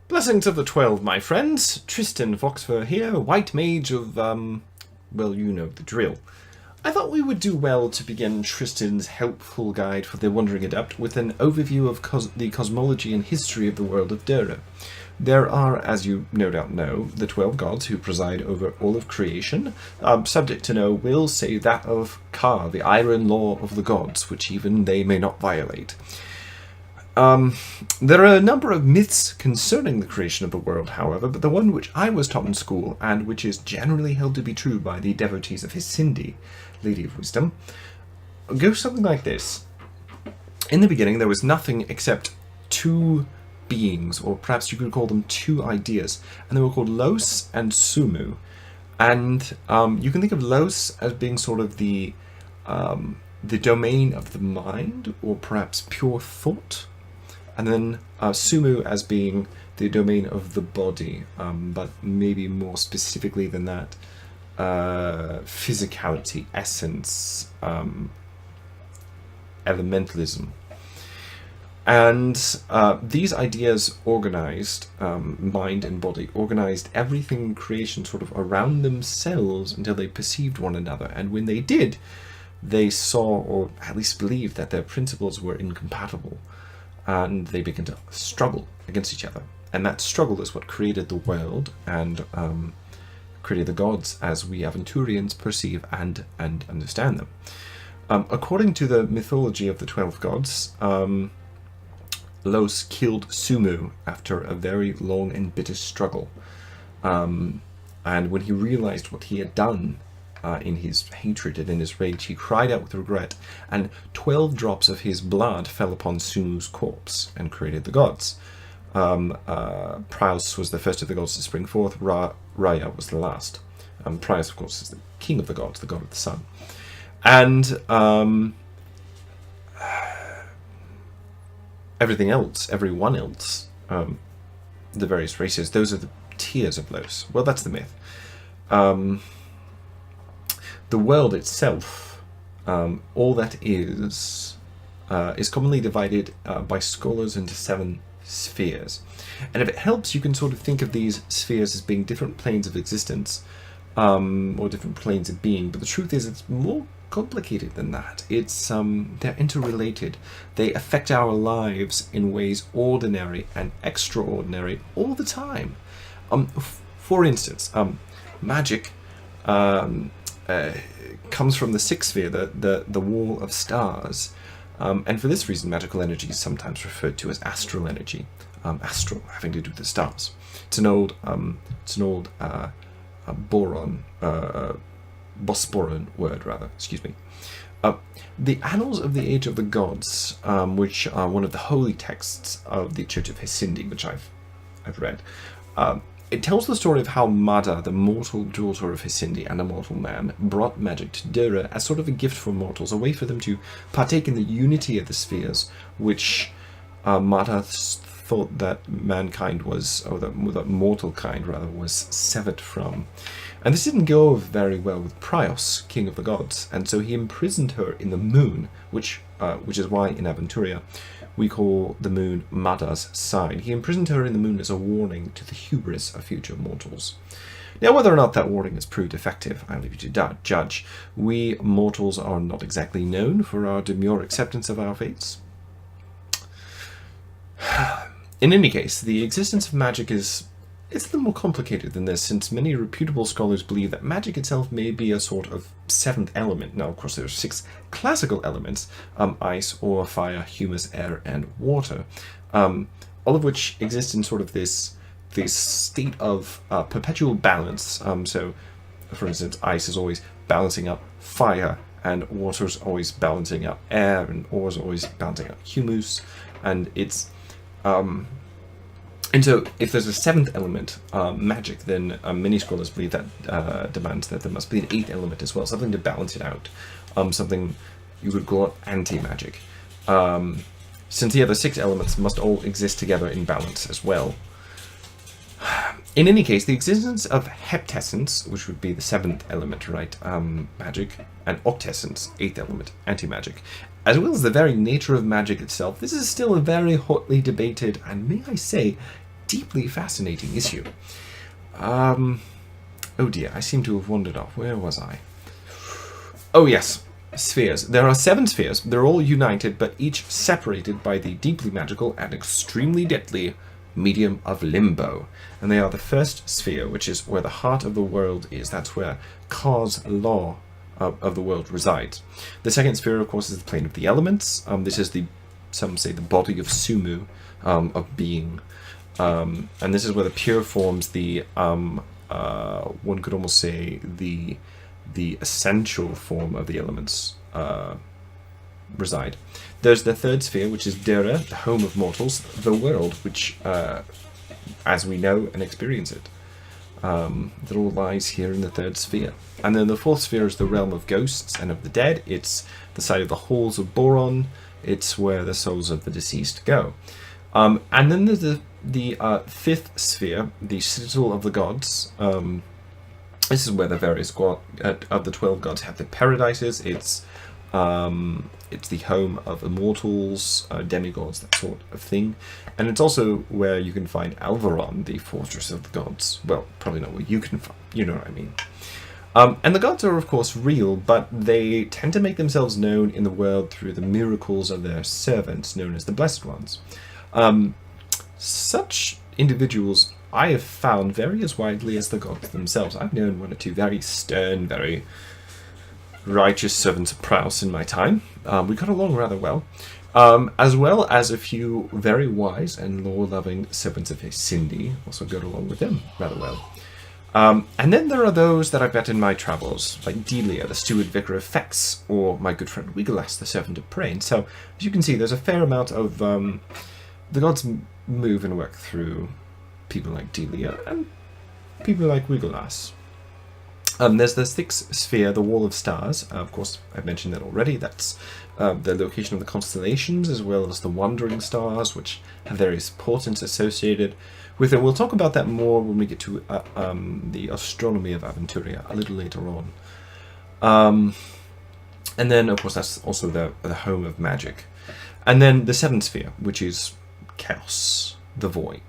Blessings of the 12, my friends. Tristan Foxfur here, White Mage of, well, you know the drill. I thought we would do well to begin Tristan's helpful guide for the Wandering Adept with an overview of the cosmology and history of the world of Dura. There are, as you no doubt know, the 12 gods who preside over all of creation. Subject to know will say that of Ka, the iron law of the gods, which even they may not violate. There are a number of myths concerning the creation of the world, however, but the one which I was taught in school, and which is generally held to be true by the devotees of Hisindi, Lady of Wisdom, goes something like this. In the beginning, there was nothing except two beings, or perhaps you could call them two ideas, and they were called Los and Sumu. And you can think of Los as being sort of the domain of the mind, or perhaps pure thought. And then Sumu as being the domain of the body, but maybe more specifically than that, physicality, essence, elementalism. And these ideas organized, mind and body, organized everything in creation sort of around themselves until they perceived one another. And when they did, they saw, or at least believed, that their principles were incompatible. And they began to struggle against each other. And that struggle is what created the world and created the gods as we Aventurians perceive and understand them. According to the mythology of the 12 gods, Los killed Sumu after a very long and bitter struggle. And when he realized what he had done, in his hatred and in his rage, he cried out with regret, and 12 drops of his blood fell upon Sumu's corpse and created the gods. Praus was the first of the gods to spring forth. Raya was the last. Praus, of course, is the king of the gods, the god of the sun. And everything else, everyone else, the various races, those are the tiers of Los. Well, that's the myth. The world itself, all that is commonly divided by scholars into 7 spheres. And if it helps, you can sort of think of these spheres as being different planes of existence, or different planes of being. But the truth is, it's more complicated than that. It's they're interrelated. They affect our lives in ways ordinary and extraordinary all the time. For instance, magic. Comes from the 6th sphere, the wall of stars, and for this reason magical energy is sometimes referred to as astral energy, astral having to do with the stars. It's an old Bosporan word, rather, excuse me. The Annals of the Age of the Gods, which are one of the holy texts of the Church of Hisindi, which I've read, it tells the story of how Mada, the mortal daughter of Hisindi and a mortal man, brought magic to Dura as sort of a gift for mortals, a way for them to partake in the unity of the spheres, which Mada thought that mankind was, or that mortal kind rather, was severed from. And this didn't go very well with Prios, king of the gods, and so he imprisoned her in the moon, which is why in Aventuria we call the moon Mada's sign. He imprisoned her in the moon as a warning to the hubris of future mortals. Now, whether or not that warning has proved effective, I leave you to judge. We mortals are not exactly known for our demure acceptance of our fates. In any case, the existence of magic it's a little more complicated than this, since many reputable scholars believe that magic itself may be a sort of 7th element. Now, of course, there are 6 classical elements, ice, ore, fire, humus, air, and water, all of which exist in sort of this state of perpetual balance. So, for instance, ice is always balancing up fire, and water is always balancing up air, and ore is always balancing up humus, and it's... And so, if there's a 7th element, magic, then many scholars believe that demands that there must be an 8th element as well, something to balance it out, something you would call anti-magic. Since the other 6 elements must all exist together in balance as well. In any case, the existence of heptessence, which would be the 7th element, right, magic, and octessence, 8th element, anti-magic, as well as the very nature of magic itself, this is still a very hotly debated, and may I say, deeply fascinating issue. Oh dear, I seem to have wandered off. Where was I? Oh yes, spheres. There are 7 spheres. They're all united, but each separated by the deeply magical and extremely deadly medium of limbo. And they are the first sphere, which is where the heart of the world is. That's where Ka's law of the world resides. The second sphere, of course, is the plane of the elements. This is some say, the body of Sumu, of being. And this is where the pure forms, one could almost say the essential form of the elements reside. There's the third sphere, which is Dera, the home of mortals, the world, which, as we know and experience it, that all lies here in the third sphere. And then the fourth sphere is the realm of ghosts and of the dead. It's the site of the halls of Boron. It's where the souls of the deceased go. And then there's the fifth sphere, the citadel of the gods. This is where the various of the 12 gods have their paradises. It's the home of immortals, demigods, that sort of thing. And it's also where you can find Alvaron, the fortress of the gods. Well, probably not where you can find, you know what I mean. And the gods are, of course, real, but they tend to make themselves known in the world through the miracles of their servants, known as the Blessed Ones. Such individuals I have found vary as widely as the gods themselves. I've known one or two very stern, very righteous servants of Prouse in my time. We got along rather well. As well as a few very wise and law-loving servants of Hesindi. Also got along with them rather well. And then there are those that I've met in my travels, like Delia, the steward vicar of Fex, or my good friend Wiggleass, the servant of Prain. So, as you can see, there's a fair amount of... the gods move and work through people like Delia and people like Wiggleass. There's the sixth sphere, the Wall of Stars. Of course, I've mentioned that already. That's the location of the constellations, as well as the wandering stars, which have various portents associated with it. We'll talk about that more when we get to the astronomy of Aventuria a little later on. And then, of course, that's also the home of magic. And then the seventh sphere, which is chaos, the void.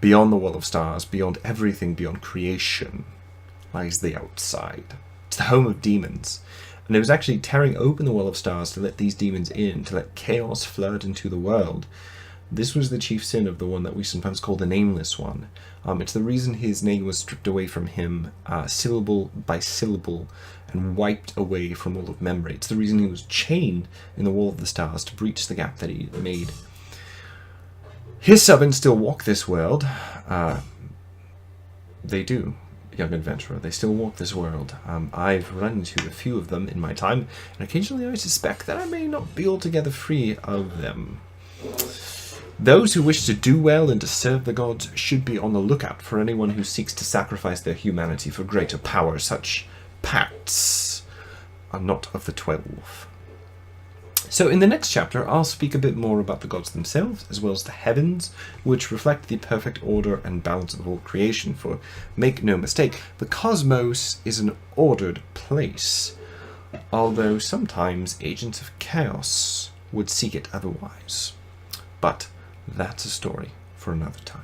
Beyond the Wall of Stars, beyond everything, beyond creation, lies the outside. It's the home of demons. And it was actually tearing open the Wall of Stars to let these demons in, to let chaos flood into the world. This was the chief sin of the one that we sometimes call the Nameless One. It's the reason his name was stripped away from him, syllable by syllable, and wiped away from all of memory. It's the reason he was chained in the Wall of the Stars to breach the gap that he made. His servants still walk this world. They do, young adventurer. They still walk this world. I've run into a few of them in my time, and occasionally I suspect that I may not be altogether free of them. Those who wish to do well and to serve the gods should be on the lookout for anyone who seeks to sacrifice their humanity for greater power. Such pacts are not of the 12. So in the next chapter, I'll speak a bit more about the gods themselves, as well as the heavens, which reflect the perfect order and balance of all creation. For make no mistake, the cosmos is an ordered place, although sometimes agents of chaos would seek it otherwise. But that's a story for another time.